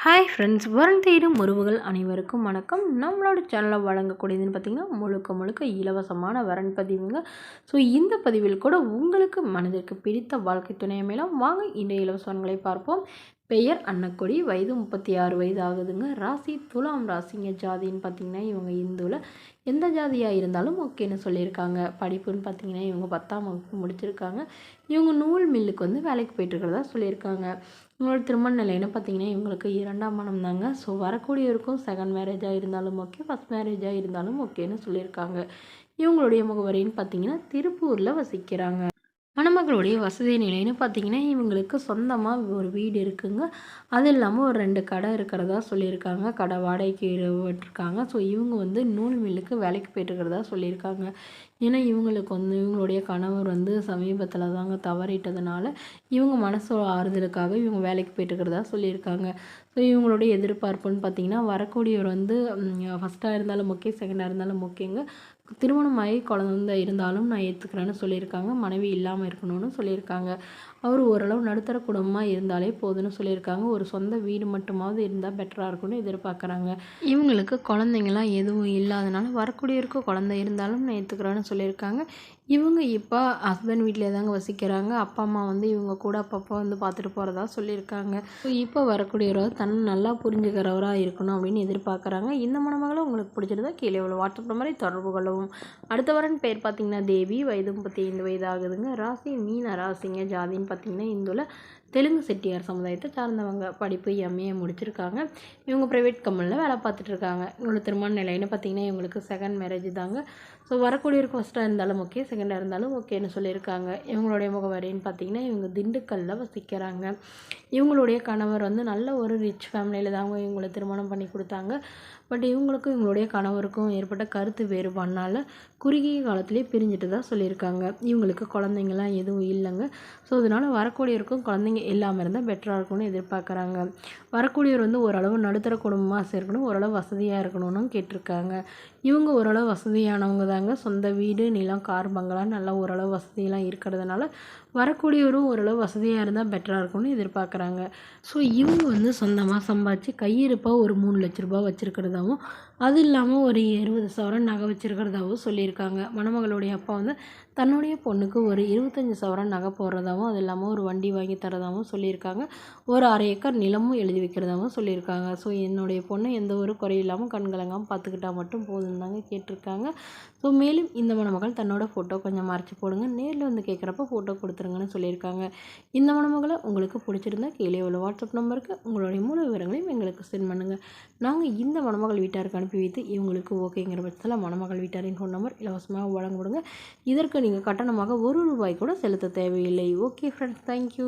Hi friends, வரும் தேடும் உறவுகள் அனைவருக்கும் வணக்கம். நம்மளோட சேனலில் வழங்கக்கூடியதுன்னு பார்த்திங்கன்னா முழுக்க இலவசமான வரன் பதிவுங்க. ஸோ இந்த பதிவில் கூட உங்களுக்கு மனதிற்கு பிடித்த வாழ்க்கை துணை அமையலாம். வாங்க இன்றைய இலவச வரன்களை பார்ப்போம். பெயர் அன்னக்கொடி, வயது 36 வயது ஆகுதுங்க. ராசி துலாம் ராசிங்க. ஜாதின்னு பார்த்திங்கன்னா இவங்க இந்துவில் எந்த ஜாதியாக இருந்தாலும் ஓகேன்னு சொல்லியிருக்காங்க. படிப்புன்னு பார்த்திங்கன்னா இவங்க 10ஆம் வகுப்பு முடிச்சிருக்காங்க. இவங்க நூல் மில்லுக்கு வேலைக்கு போயிட்டுருக்கிறதா சொல்லியிருக்காங்க. இவங்களோட திருமண நிலைன்னு பார்த்திங்கன்னா இவங்களுக்கு 2ஆம் மனம் தாங்க. ஸோ வரக்கூடியவருக்கும் செகண்ட் மேரேஜாக இருந்தாலும் ஓகே, ஃபஸ்ட் மேரேஜாக இருந்தாலும் ஓகேன்னு சொல்லியிருக்காங்க. இவங்களுடைய முகவரின்னு பார்த்திங்கன்னா திருப்பூரில் வசிக்கிறாங்க. மணமகளுடைய வசதி நிலைன்னு பார்த்திங்கன்னா இவங்களுக்கு சொந்தமாக ஒரு வீடு இருக்குங்க. அது இல்லாமல் ஒரு 2 கடை இருக்கிறதா சொல்லியிருக்காங்க. கடை வாடகைக்கு விட்டுருக்காங்க. ஸோ இவங்க நூல் மில்லுக்கு வேலைக்கு போய்ட்டுருக்கிறதா சொல்லியிருக்காங்க. ஏன்னா இவங்களுக்கு இவங்களுடைய கணவர் சமீபத்தில் தாங்க தவறிட்டதுனால இவங்க மனசு ஆறுதலுக்காக இவங்க வேலைக்கு போய்ட்டுருக்கிறதா சொல்லியிருக்காங்க. ஸோ இவங்களுடைய எதிர்பார்ப்புன்னு பார்த்திங்கன்னா வரக்கூடியவர் ஃபஸ்ட்டாக இருந்தாலும் ஓகே, செகண்டாக இருந்தாலும் ஓகேங்க. திருமணமாகி குழந்தை இருந்தாலும் நான் ஏற்றுக்கிறேன்னு சொல்லியிருக்காங்க. மனைவி இல்லாமல் இருக்கணும்னு சொல்லியிருக்காங்க. அவர் ஓரளவு நடுத்தர குடும்பமாக இருந்தாலே போதும்னு சொல்லியிருக்காங்க. ஒரு சொந்த வீடு மட்டுமாவது இருந்தால் பெட்டராக இருக்கும்னு எதிர்பார்க்குறாங்க. இவங்களுக்கு குழந்தைங்களாம் எதுவும் இல்லாதனால வரக்கூடியவருக்கு குழந்தை இருந்தாலும் நான் ஏற்றுக்கிறேன்னு சொல்லியிருக்காங்க. இவங்க இப்போ ஹஸ்பண்ட் வீட்டிலே தாங்க வசிக்கிறாங்க. அப்பா அம்மா இவங்க கூட அப்பப்போ பார்த்துட்டு போகிறதா சொல்லியிருக்காங்க. ஸோ இப்போ வரக்கூடியவராக தன்னை நல்லா புரிஞ்சுக்கிறவராக இருக்கணும் அப்படின்னு எதிர்பார்க்குறாங்க. இந்த மணமகளும் உங்களுக்கு பிடிச்சிருந்தா கீழே உள்ள வாட்ஸ்அப் நம்பரை தொடர்பு கொள்ளவும். அடுத்த வரன் பேர் பார்த்திங்கன்னா தேவி, வயது 35 வயது ஆகுதுங்க. ராசி மீன ராசிங்க. ஜாதின்னு பார்த்திங்கன்னா இந்துவில் தெலுங்கு செட்டியார் சமுதாயத்தை சார்ந்தவங்க. படிப்பு எம்ஏ முடிச்சிருக்காங்க. இவங்க ப்ரைவேட் கம்பெனியில் வேலை பார்த்துட்ருக்காங்க. இவங்களோட திருமண நிலைன்னு பார்த்திங்கன்னா இவங்களுக்கு செகண்ட் மேரேஜ் தாங்க. ஸோ வரக்கூடியவருக்கு ஃபஸ்ட்டாக இருந்தாலும் ஓகே, செகண்டாக இருந்தாலும் ஓகேன்னு சொல்லியிருக்காங்க. இவங்களுடைய முகவரின்னு பார்த்திங்கன்னா இவங்க திண்டுக்கல்லில் வசிக்கிறாங்க. இவங்களுடைய கணவர் நல்ல ஒரு ரிச் ஃபேமிலியில் தாங்க இவங்களை திருமணம் பண்ணி கொடுத்தாங்க. பட் இவங்களுக்கும் இவங்களுடைய கணவருக்கும் ஏற்பட்ட கருத்து வேறுபாடுனால குறுகிய காலத்திலே பிரிஞ்சுட்டு தான் சொல்லியிருக்காங்க. இவங்களுக்கு குழந்தைங்களாம் எதுவும் இல்லைங்க. ஸோ அதனால் வரக்கூடியவருக்கும் குழந்தைங்க இல்லாமல் இருந்தால் பெட்டராக இருக்கும்னு எதிர்பார்க்குறாங்க. வரக்கூடியவர் ஓரளவு நடுத்தர குடும்பமாக சேர்க்கணும், ஓரளவு வசதியாக இருக்கணும்னு கேட்டிருக்காங்க. இவங்க ஓரளவு வசதியானவங்க தாங்க. சொந்த வீடு, நிலம், கார், பங்களா நல்லா ஓரளவு வசதியெல்லாம் இருக்கிறதுனால வரக்கூடியவரும் ஓரளவு வசதியாக இருந்தால் பெட்டராக இருக்கும்னு எதிர்பார்க்குறாங்க. ஸோ இவங்க சொந்தமாக சம்பாதிச்சு கையிருப்பாக ஒரு 3 லட்ச ரூபா வச்சுருக்கிறதாவும், அது இல்லாமல் ஒரு 60 சவரன் நகை வச்சுருக்கிறதாவும் சொல்லியிருக்காங்க. மணமகளுடைய அப்பா தன்னுடைய பொண்ணுக்கு ஒரு 25 சவரன் நகை போடுறதாகவும், அது இல்லாமல் ஒரு வண்டி வாங்கி தரதாகவும் சொல்லியிருக்காங்க. ஒரு 1/2 ஏக்கர் நிலமும் எழுதி வைக்கிறதாகவும் சொல்லியிருக்காங்க. ஸோ என்னுடைய பொண்ணை எந்த ஒரு குறையும் இல்லாமல் கண்கலங்காமல் பார்த்துக்கிட்டா மட்டும் போதும் தாங்க கேட்டிருக்காங்க. ஸோ மேலும் இந்த மணமகள் தன்னோட ஃபோட்டோ கொஞ்சம் மறைச்சி போடுங்க, நேரில் கேட்குறப்ப ஃபோட்டோ கொடுத்துருங்கன்னு சொல்லியிருக்காங்க. இந்த மணமகளை உங்களுக்கு பிடிச்சிருந்தா கீழே உள்ள வாட்ஸ்அப் நம்பருக்கு உங்களுடைய முழு விவரங்களையும் எங்களுக்கு சென்ட் பண்ணுங்கள். நாங்கள் இந்த மணமகள் வீட்டாருக்கு அனுப்பி வைத்து இவங்களுக்கு ஓகேங்கிற பட்சத்தில் மணமகள் வீட்டாரின் ஃபோன் நம்பர் இலவசமாக வழங்க விடுங்க. இதற்கு நீங்கள் கட்டணமாக 1 ரூபாய் கூட செலுத்த தேவையில்லை. Okay friends, thank you.